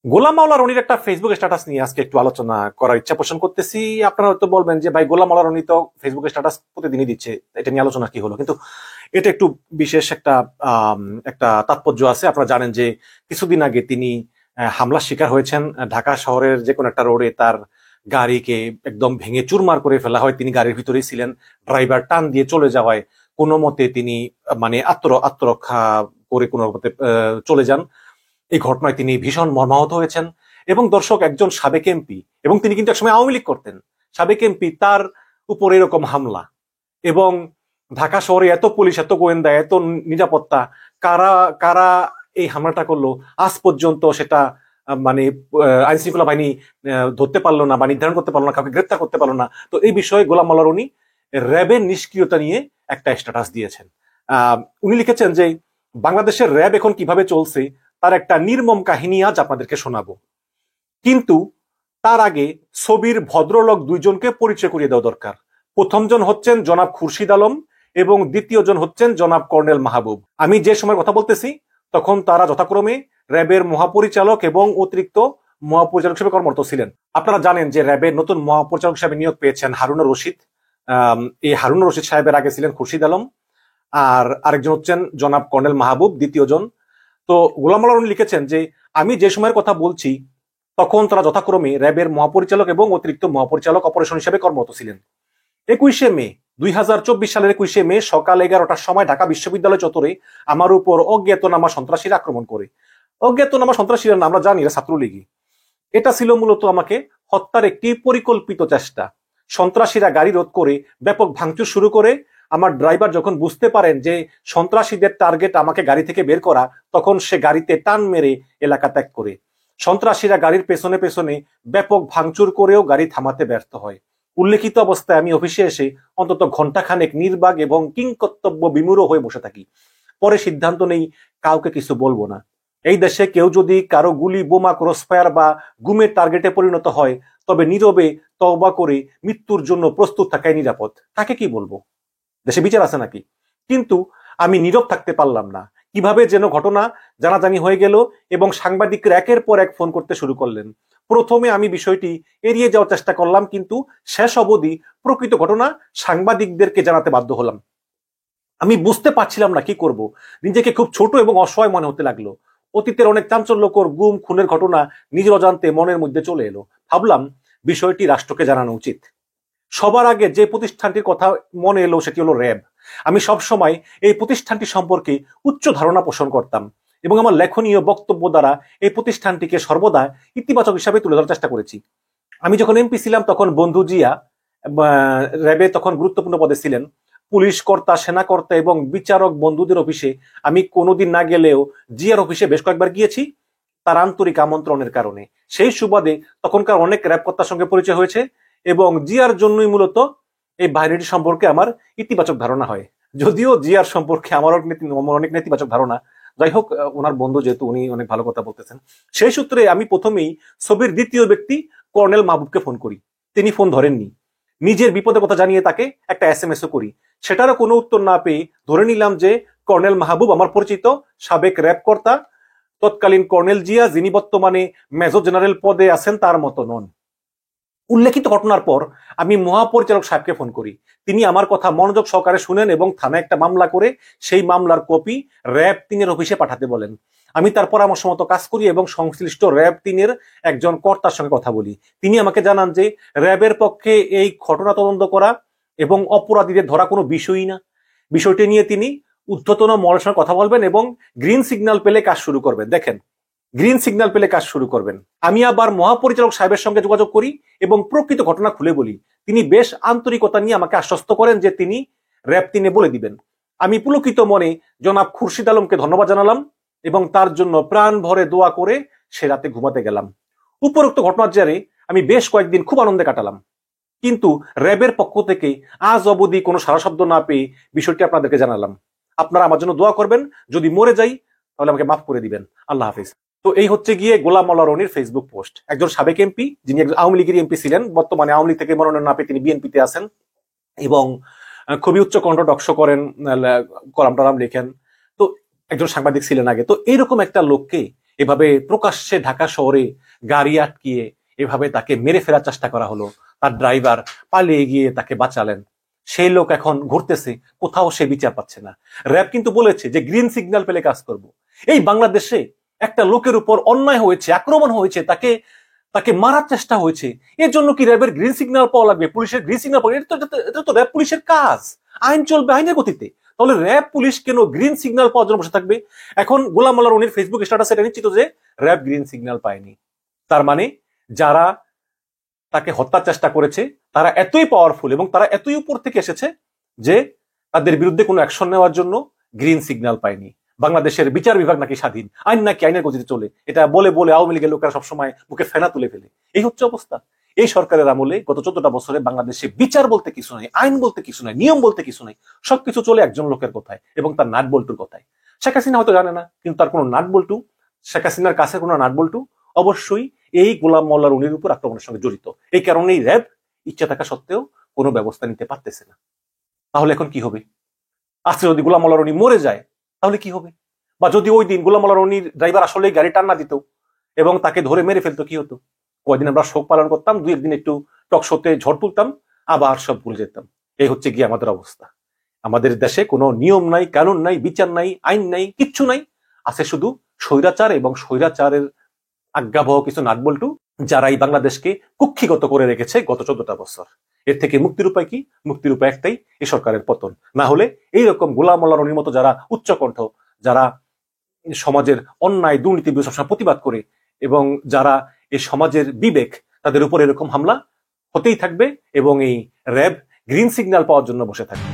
গোলাম মাওলা রনির একটা ফেসবুক স্ট্যাটাস নিয়ে আজকে একটু আলোচনা করার ইচ্ছা পোষণ করতেছি। আপনারা হয়তো বলবেন যে ভাই, গোলাম মাওলা রনি তো ফেসবুক স্ট্যাটাস প্রতিদিনই দিচ্ছে, এটা নিয়ে আলোচনা কি হলো? কিন্তু এটা একটু বিশেষ একটা আম, একটা তাৎপর্য আছে। আপনারা জানেন যে কিছুদিন আগে তিনি হামলার শিকার হয়েছেন। ঢাকা শহরের যে কোনো একটা রোডে তার গাড়িকে একদম ভেঙে চুরমার করে ফেলা হয়। তিনি গাড়ির ভিতরেই ছিলেন, ড্রাইভার টান দিয়ে চলে যাওয়ায় কোনো মতে তিনি মানে আত্মরক্ষা করে কোনো মতে চলে যান। এই ঘটনায় তিনি ভীষণ মর্মাহত হয়েছেন। এবং দর্শক, একজন সাবেক এমপি, এবং তিনি কিন্তু একসময় আওয়ামী লীগ করতেন, সাবেক এমপি, তার উপর এরকম হামলা, এবং ঢাকা শহরে এত পুলিশ, এত গোয়েন্দা, এত নিরাপত্তা, কারা কারা এই হামলাটা করলো আজ পর্যন্ত সেটা মানে আইন শৃঙ্খলা বাহিনী ধরতে পারলো না বা নির্ধারণ করতে পারলো না, কাউকে গ্রেপ্তার করতে পারলো না। তো এই বিষয়ে গোলাম মাওলা রনি র্যাবের নিষ্ক্রিয়তা নিয়ে একটা স্ট্যাটাস দিয়েছেন। উনি লিখেছেন যে বাংলাদেশের র্যাব এখন কিভাবে চলছে তার একটা নির্মম কাহিনী আজ আপনাদেরকে শোনাবো। কিন্তু তার আগে ছবির ভদ্রলোক দুইজনকে পরিচয় করিয়ে দেওয়া দরকার। প্রথম জন হচ্ছেন জনাব খুরশিদ আলম এবং দ্বিতীয় জন হচ্ছেন জনাব কর্নেল মাহবুব। আমি যে সময় কথা বলতেছি তখন তারা যথাক্রমে র্যাবের মহাপরিচালক এবং অতিরিক্ত মহাপরিচালক হিসেবে কর্মরত ছিলেন। আপনারা জানেন যে র্যাবের নতুন মহাপরিচালক হিসেবে নিয়োগ পেয়েছেন হারুনুর রশিদ। এই হারুনুর রশিদ সাহেবের আগে ছিলেন খুরশিদ আলম, আর আরেকজন হচ্ছেন জনাব কর্নেল মাহবুব, দ্বিতীয় জন। তো গোলাম মাওলা রনি লিখেছেন যে আমি যে সময়ের কথা বলছি তখন তারা যথাক্রমে র্যাবের মহাপরিচালক এবং অতিরিক্ত মহাপরিচালক অপারেশন হিসেবে কর্মরত ছিলেন। 21শে মে 2024 সালের 21শে মে সকাল 11টার সময় ঢাকা বিশ্ববিদ্যালয় চত্বরে আমার উপর অজ্ঞাতনামা সন্ত্রাসীরা আক্রমণ করে। অজ্ঞাতনামা সন্ত্রাসীরা না, আমরা জানি এরা ছাত্রলীগই। এটা ছিল মূলত আমাকে হত্যার একটি পরিকল্পিত চেষ্টা। সন্ত্রাসীরা গাড়ি রোধ করে ব্যাপক ভাঙচুর শুরু করে। আমার ড্রাইভার যখন বুঝতে পারেন যে সন্ত্রাসীদের টার্গেট আমাকে গাড়ি থেকে বের করা, তখন সে গাড়িতে টান মেরে এলাকা ত্যাগ করে। সন্ত্রাসীরা গাড়ির পেছনে পেছনে ব্যাপক ভাঙচুর করেও গাড়ি থামাতে ব্যর্থ হয়। উল্লেখিত অবস্থায় আমি অফিসে এসে অন্তত ঘন্টাখানেক নির্বাক এবং কিংকর্তব্য বিমূঢ় হয়ে বসে থাকি। পরে সিদ্ধান্ত নেই কাউকে কিছু বলবো না। এই দেশে কেউ যদি কারো গুলি, বোমা, ক্রসফায়ার বা গুমের টার্গেটে পরিণত হয় তবে নীরবে তওবা করে মৃত্যুর জন্য প্রস্তুত থাকাই নিরাপদ। তাকে কি বলবো? দেশে বিচার আছে নাকি? কিন্তু আমি নীরব থাকতে পারলাম না। কিভাবে যেন ঘটনা জানাজানি হয়ে গেল এবং সাংবাদিকরা একের পর এক ফোন করতে শুরু করলেন। প্রথমে আমি বিষয়টি এড়িয়ে যাওয়ার চেষ্টা করলাম, কিন্তু শেষ অবধি প্রকৃত ঘটনা সাংবাদিকদেরকে জানাতে বাধ্য হলাম। আমি বুঝতে পারছিলাম না কি করব। নিজেকে খুব ছোট এবং অসহায় মনে হতে লাগলো। অতীতের অনেক চাঞ্চল্যকর গুম খুনের ঘটনা নিজের অজান্তে মনের মধ্যে চলে এলো। ভাবলাম বিষয়টি রাষ্ট্রকে জানানো উচিত। সবার আগে যে প্রতিষ্ঠানটির কথা মনে এলো সেটি হলো র্যাব। আমি সব সময় এই প্রতিষ্ঠানটি সম্পর্কে উচ্চ ধারণা পোষণ করতাম এবং আমার লেখনীয় বক্তব্য দ্বারা এই প্রতিষ্ঠানটিকে সর্বদা ইতিবাচক হিসাবে তুলে ধরার চেষ্টা করেছি। আমি যখন এমপি ছিলাম তখন বন্ধু জিয়া র্যাবে তখন গুরুত্বপূর্ণ পদে ছিলেন। পুলিশ কর্তা, সেনা কর্তা এবং বিচারক বন্ধুদের অফিসে আমি কোনোদিন না গেলেও জিয়ার অফিসে বেশ কয়েকবার গিয়েছি তার আন্তরিক আমন্ত্রণের কারণে। সেই সুবাদে তখনকার অনেক র্যাব কর্তার সঙ্গে পরিচয় হয়েছে এবং জিয়ার জন্যই মূলত এই বাহিনীটি সম্পর্কে আমার ইতিবাচক ধারণা হয়। যদিও জিয়ার সম্পর্কে আমার অনেক নেতিবাচক ধারণা। যাই হোক, ওনার বন্ধু যেহেতু, উনি অনেক ভালো কথা বলতেছেন। সেই সূত্রে আমি প্রথমেই ছবির দ্বিতীয় ব্যক্তি কর্নেল মাহবুবকে ফোন করি। তিনি ফোন ধরেননি। নিজের বিপদের কথা জানিয়ে তাকে একটা SMS ও করি। সেটারও কোনো উত্তর না পেয়ে ধরে নিলাম যে কর্নেল মাহবুব আমার পরিচিত সাবেক র্যাব কর্তা, তৎকালীন কর্নেল জিয়া, যিনি বর্তমানে মেজর জেনারেল পদে আছেন, তার মতো নন। উল্লেখিত ঘটনার পর আমি মহাপরিচালক সাহেবকে ফোন করি। তিনি আমার কথা মনোযোগ সহকারে শুনেন এবং থানায় একটা মামলা করে সেই মামলার কপি র্যাব 3-এর অফিসে পাঠাতে বলেন। আমি তার পরামর্শ মতো কাজ করি এবং সংশ্লিষ্ট র্যাব 3-এর একজন কর্তার সঙ্গে কথা বলি। তিনি আমাকে জানান যে র্যাবের পক্ষে এই ঘটনা তদন্ত করা এবং অপরাধীদের ধরা কোনো বিষয়ই না। বিষয়টি নিয়ে তিনি ঊর্ধ্বতন মহলের সঙ্গে কথা বলবেন এবং গ্রিন সিগন্যাল পেলে কাজ শুরু করবেন। দেখেন, গ্রিন সিগন্যাল পেলে কাজ শুরু করবেন। আমি আবার মহাপরিচালক সাহেবের সঙ্গে যোগাযোগ করি এবং প্রকৃত ঘটনা খুলে বলি। তিনি বেশ আন্তরিকতা নিয়ে আমাকে আশ্বস্ত করেন যে তিনি র্যাব 3-এ বলে দিবেন। আমি পুলকিত মনে জনাব খুরশিদ আলমকে ধন্যবাদ জানালাম এবং তার জন্য প্রাণ ভরে দোয়া করে সে রাতে ঘুমাতে গেলাম। উপরোক্ত ঘটনার জেরে আমি বেশ কয়েকদিন খুব আনন্দে কাটালাম, কিন্তু র্যাবের পক্ষ থেকে আজ অবধি কোনো সারা শব্দ না পেয়ে বিষয়টি আপনাদেরকে জানালাম। আপনারা আমার জন্য দোয়া করবেন। যদি মরে যাই তাহলে আমাকে মাফ করে দিবেন। আল্লাহ হাফিজ। তো এই হচ্ছে গিয়ে গোলাম মাওলা রনির ফেসবুক পোস্ট। একজন সাবেক এমপি, যিনি একজন আওয়ামী লীগের এমপি ছিলেন, বর্তমানে আওয়ামী লীগ থেকে মনোনয়ন না পেয়ে তিনি বিএনপিতে আছেন এবং খুবই উচ্চ কণ্ঠ টকশো করেন, কলাম টলাম লেখেন। তো একজন সাংবাদিক ছিলেন আগে। তো এইরকম একটা লোককে এভাবে প্রকাশ্যে ঢাকা শহরে গাড়ি আটকিয়ে এভাবে তাকে মেরে ফেরার চেষ্টা করা হলো, তার ড্রাইভার পালিয়ে গিয়ে তাকে বাঁচালেন, সেই লোক এখন ঘুরতেছে, কোথাও সে বিচার পাচ্ছে না। র্যাব কিন্তু বলেছে যে গ্রিন সিগন্যাল পেলে কাজ করব। এই বাংলাদেশে একটা লোকের উপর অন্যায় হয়েছে, আক্রমণ হয়েছে, তাকে তাকে মারার চেষ্টা হয়েছে, এর জন্য কি র্যাবের গ্রিন সিগন্যাল পাওয়া লাগবে, পুলিশের গ্রিন সিগন্যাল পাওয়া? এটা তো র্যাব পুলিশের কাজ, আইন চলবে আইনের গতিতে। তাহলে র্যাব পুলিশ কেন গ্রিন সিগন্যাল পাওয়ার জন্য বসে থাকবে? এখন গোলাম মাওলা রনির ফেসবুক স্ট্যাটাস এটা নিশ্চিত যে র্যাব গ্রিন সিগন্যাল পায়নি। তার মানে যারা তাকে হত্যার চেষ্টা করেছে তারা এতই পাওয়ারফুল এবং তারা এতই উপর থেকে এসেছে যে তাদের বিরুদ্ধে কোনো অ্যাকশন নেওয়ার জন্য গ্রিন সিগন্যাল পায়নি। বাংলাদেশের বিচার বিভাগ নাকি স্বাধীন, আইন নাকি আইনের গতিতে চলে, এটা বলে বলে আওয়ামী লীগের লোকেরা সবসময় মুখে ফেনা তুলে ফেলে। এই হচ্ছে অবস্থা। এই সরকারের আমলে গত 14টা বছরে বাংলাদেশে বিচার বলতে কিছু নাই, আইন বলতে কিছু নাই, নিয়ম বলতে কিছু নাই, সবকিছু চলে একজন লোকের কথায় এবং তার নাট বল্টুর কথায়। শেখ হাসিনা হয়তো জানে না, কিন্তু তার কোনো নাট বল্টু, শেখ হাসিনার কাছে কোনো নাট বল্টু অবশ্যই এই গোলাম মোল্লা রনির উপর আক্রমণের সঙ্গে জড়িত। এই কারণেই র্যাব ইচ্ছা থাকা সত্ত্বেও কোনো ব্যবস্থা নিতে পারতেছে না। তাহলে এখন কি হবে? আজকে যদি গোলাম মোল্লা রনি মরে যায় তাহলে কি হবে? বা যদি ওই দিন গোলাম মোল্লা রনির ড্রাইভার আসলে গাড়ি টান্না দিত এবং তাকে ধরে মেরে ফেলতো, কি হতো? কয়দিন আমরা শোক পালন করতাম, 2-1 দিন একটু টক শোতে ঝড় তুলতাম, আবার সব ভুলে যেতাম। এই হচ্ছে গিয়ে আমাদের অবস্থা। আমাদের দেশে কোনো নিয়ম নাই, কানুন নাই, বিচার নাই, আইন নাই, কিচ্ছু নাই। আছে শুধু স্বৈরাচার এবং স্বৈরাচারের আজ্ঞাবহ কিছু নাটবল্টু, যারা এই বাংলাদেশকে কুক্ষিগত করে রেখেছে গত 14টা বছর। এর থেকে মুক্তির উপায় কি? মুক্তির উপায় একটাই, এই সরকারের পতন। না হলে এইরকম গোলাম মোল্লা রনির মতো যারা উচ্চকণ্ঠ, যারা সমাজের অন্যায় দুর্নীতি সবসময় প্রতিবাদ করে এবং যারা এই সমাজের বিবেক, তাদের উপর এরকম হামলা হতেই থাকবে এবং এই র্যাব গ্রিন সিগন্যাল পাওয়ার জন্য বসে থাকবে।